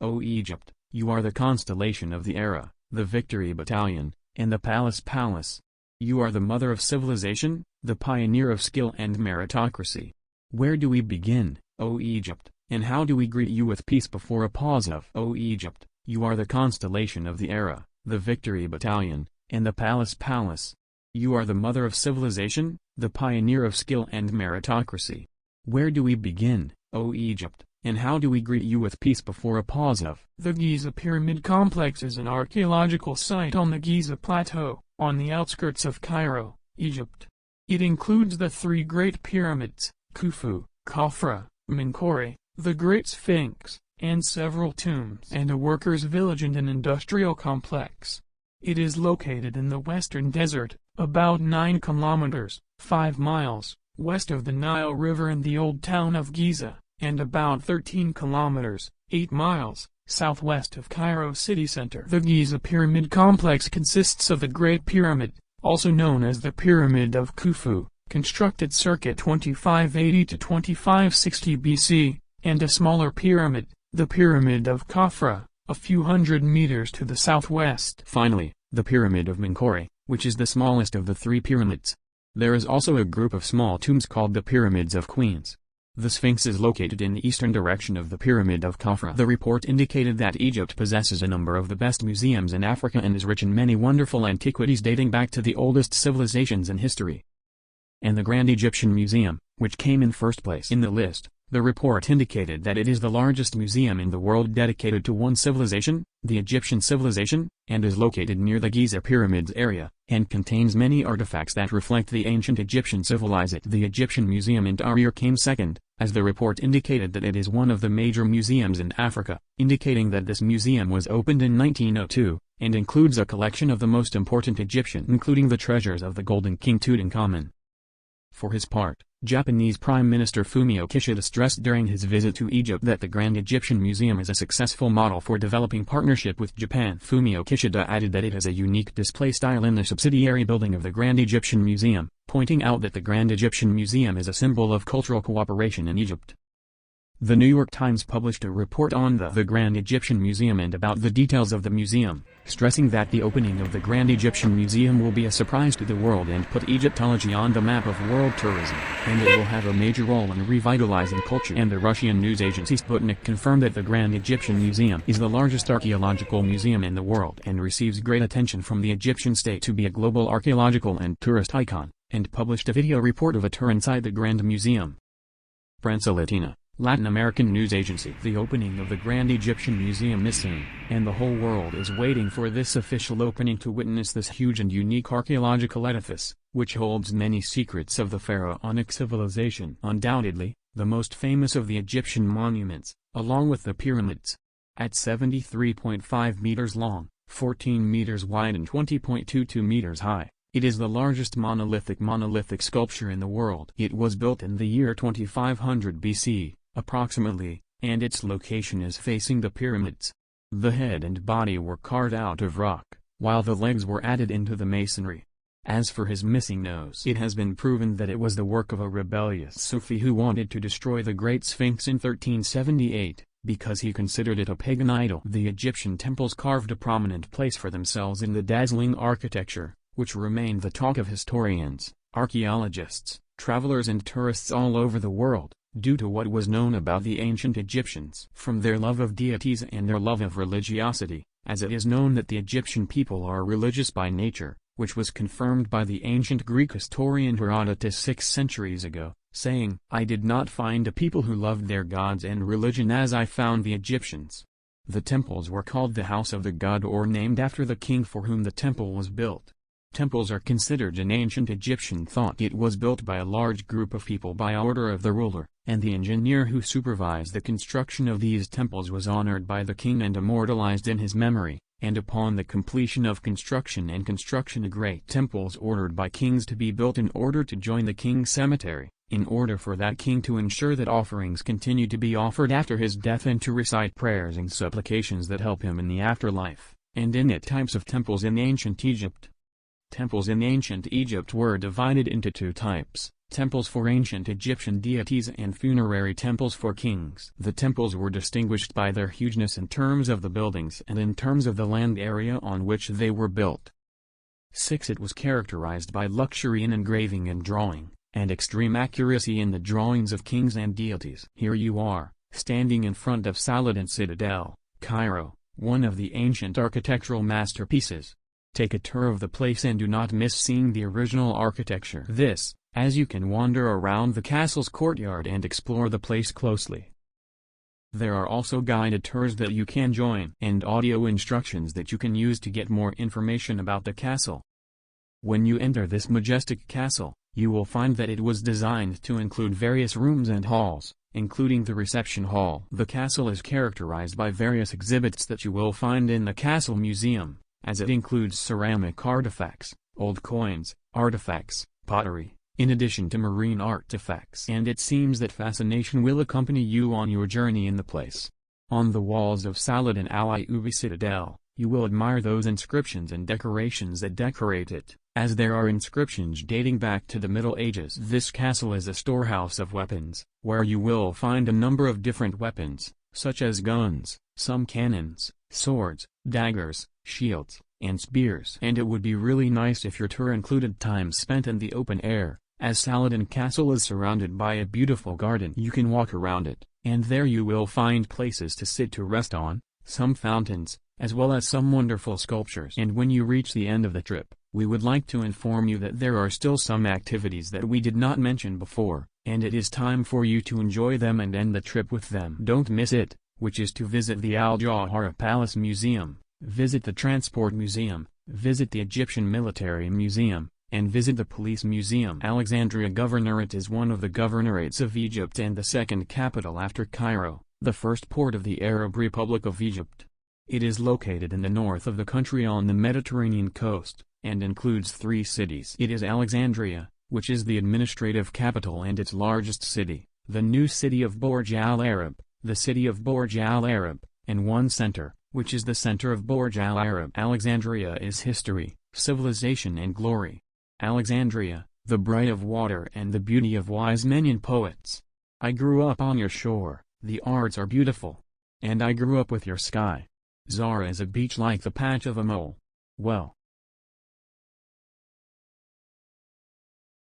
O Egypt, you are the constellation of the era, the Victory Battalion, and the Palace. You are the mother of civilization, the pioneer of skill and meritocracy. Where do we begin, O Egypt, and how do we greet you with peace before a pause of O Egypt, you are the constellation of the era, the Victory Battalion, and the Palace. You are the mother of civilization, the pioneer of skill and meritocracy. Where do we begin, O Egypt, and how do we greet you with peace before a pause of The Giza Pyramid Complex is an archaeological site on the Giza Plateau, on the outskirts of Cairo, Egypt. It includes the three Great Pyramids, Khufu, Khafra, Menkaure, the Great Sphinx, and several tombs and a workers' village and an industrial complex. It is located in the Western Desert, about 9 kilometers, 5 miles, west of the Nile River and the Old Town of Giza, and about 13 kilometers, 8 miles, southwest of Cairo city center. The Giza Pyramid Complex consists of the Great Pyramid, also known as the Pyramid of Khufu, constructed circa 2580 to 2560 BC, and a smaller pyramid, the Pyramid of Khafra, a few hundred meters to the southwest. Finally, the Pyramid of Menkaure, which is the smallest of the three pyramids. There is also a group of small tombs called the Pyramids of Queens. The Sphinx is located in the eastern direction of the Pyramid of Khafra. The report indicated that Egypt possesses a number of the best museums in Africa and is rich in many wonderful antiquities dating back to the oldest civilizations in history. And the Grand Egyptian Museum, which came in first place in the list, the report indicated that it is the largest museum in the world dedicated to one civilization, the Egyptian civilization, and is located near the Giza Pyramids area, and contains many artifacts that reflect the ancient Egyptian civilization. The Egyptian Museum in Tahrir came second, as the report indicated that it is one of the major museums in Africa, indicating that this museum was opened in 1902, and includes a collection of the most important Egyptian, including the treasures of the Golden King Tutankhamun. For his part, Japanese Prime Minister Fumio Kishida stressed during his visit to Egypt that the Grand Egyptian Museum is a successful model for developing partnership with Japan. Fumio Kishida added that it has a unique display style in the subsidiary building of the Grand Egyptian Museum, pointing out that the Grand Egyptian Museum is a symbol of cultural cooperation in Egypt. The New York Times published a report on the Grand Egyptian Museum and about the details of the museum, stressing that the opening of the Grand Egyptian Museum will be a surprise to the world and put Egyptology on the map of world tourism, and it will have a major role in revitalizing culture. And the Russian news agency Sputnik confirmed that the Grand Egyptian Museum is the largest archaeological museum in the world and receives great attention from the Egyptian state to be a global archaeological and tourist icon, and published a video report of a tour inside the Grand Museum. Prensa Latina, Latin American news agency. The opening of the Grand Egyptian Museum is soon, and the whole world is waiting for this official opening to witness this huge and unique archaeological edifice, which holds many secrets of the pharaonic civilization. Undoubtedly, the most famous of the Egyptian monuments, along with the pyramids. At 73.5 meters long, 14 meters wide and 20.22 meters high, it is the largest monolithic sculpture in the world. It was built in the year 2500 BC. Approximately, and its location is facing the pyramids. The head and body were carved out of rock, while the legs were added into the masonry. As for his missing nose, it has been proven that it was the work of a rebellious Sufi who wanted to destroy the Great Sphinx in 1378, because he considered it a pagan idol. The Egyptian temples carved a prominent place for themselves in the dazzling architecture, which remained the talk of historians, archaeologists, travelers and tourists all over the world, due to what was known about the ancient Egyptians. From their love of deities and their love of religiosity, as it is known that the Egyptian people are religious by nature, which was confirmed by the ancient Greek historian Herodotus 6 centuries ago, saying, "I did not find a people who loved their gods and religion as I found the Egyptians." The temples were called the House of the God or named after the king for whom the temple was built. Temples are considered in ancient Egyptian thought. It was built by a large group of people by order of the ruler, and the engineer who supervised the construction of these temples was honored by the king and immortalized in his memory, and upon the completion of construction great temples ordered by kings to be built in order to join the king's cemetery, in order for that king to ensure that offerings continue to be offered after his death and to recite prayers and supplications that help him in the afterlife, and in it types of temples in ancient Egypt. Temples in ancient Egypt were divided into two types: temples for ancient Egyptian deities and funerary temples for kings. The temples were distinguished by their hugeness in terms of the buildings and in terms of the land area on which they were built. 6. It was characterized by luxury in engraving and drawing, and extreme accuracy in the drawings of kings and deities. Here you are, standing in front of Saladin Citadel, Cairo, one of the ancient architectural masterpieces. Take a tour of the place and do not miss seeing the original architecture. This, as you can wander around the castle's courtyard and explore the place closely. There are also guided tours that you can join and audio instructions that you can use to get more information about the castle. When you enter this majestic castle, you will find that it was designed to include various rooms and halls, including the reception hall. The castle is characterized by various exhibits that you will find in the Castle Museum, as it includes ceramic artifacts, old coins, artifacts, pottery, in addition to marine artifacts. And it seems that fascination will accompany you on your journey in the place. On the walls of Saladin al-Ayyubi Citadel, you will admire those inscriptions and decorations that decorate it, as there are inscriptions dating back to the Middle Ages. This castle is a storehouse of weapons, where you will find a number of different weapons, such as guns, some cannons, swords, daggers, shields, and spears. And it would be really nice if your tour included time spent in the open air, as Saladin Castle is surrounded by a beautiful garden. You can walk around it, and there you will find places to sit to rest on, some fountains, as well as some wonderful sculptures. And when you reach the end of the trip, we would like to inform you that there are still some activities that we did not mention before, and it is time for you to enjoy them and end the trip with them. Don't miss it, which is to visit the Al-Jawhara Palace Museum, visit the Transport Museum, visit the Egyptian Military Museum, and visit the Police Museum. Alexandria Governorate is one of the governorates of Egypt and the second capital after Cairo, the first port of the Arab Republic of Egypt. It is located in the north of the country on the Mediterranean coast, and includes 3 cities. It is Alexandria, which is the administrative capital and its largest city, the new city of Burj Al Arab, the city of Burj Al Arab, and one center, which is the center of Burj Al Arab. Alexandria is history, civilization and glory. Alexandria, the bright of water and the beauty of wise men and poets. I grew up on your shore, the arts are beautiful. And I grew up with your sky. Zara is a beach like the patch of a mole. Well,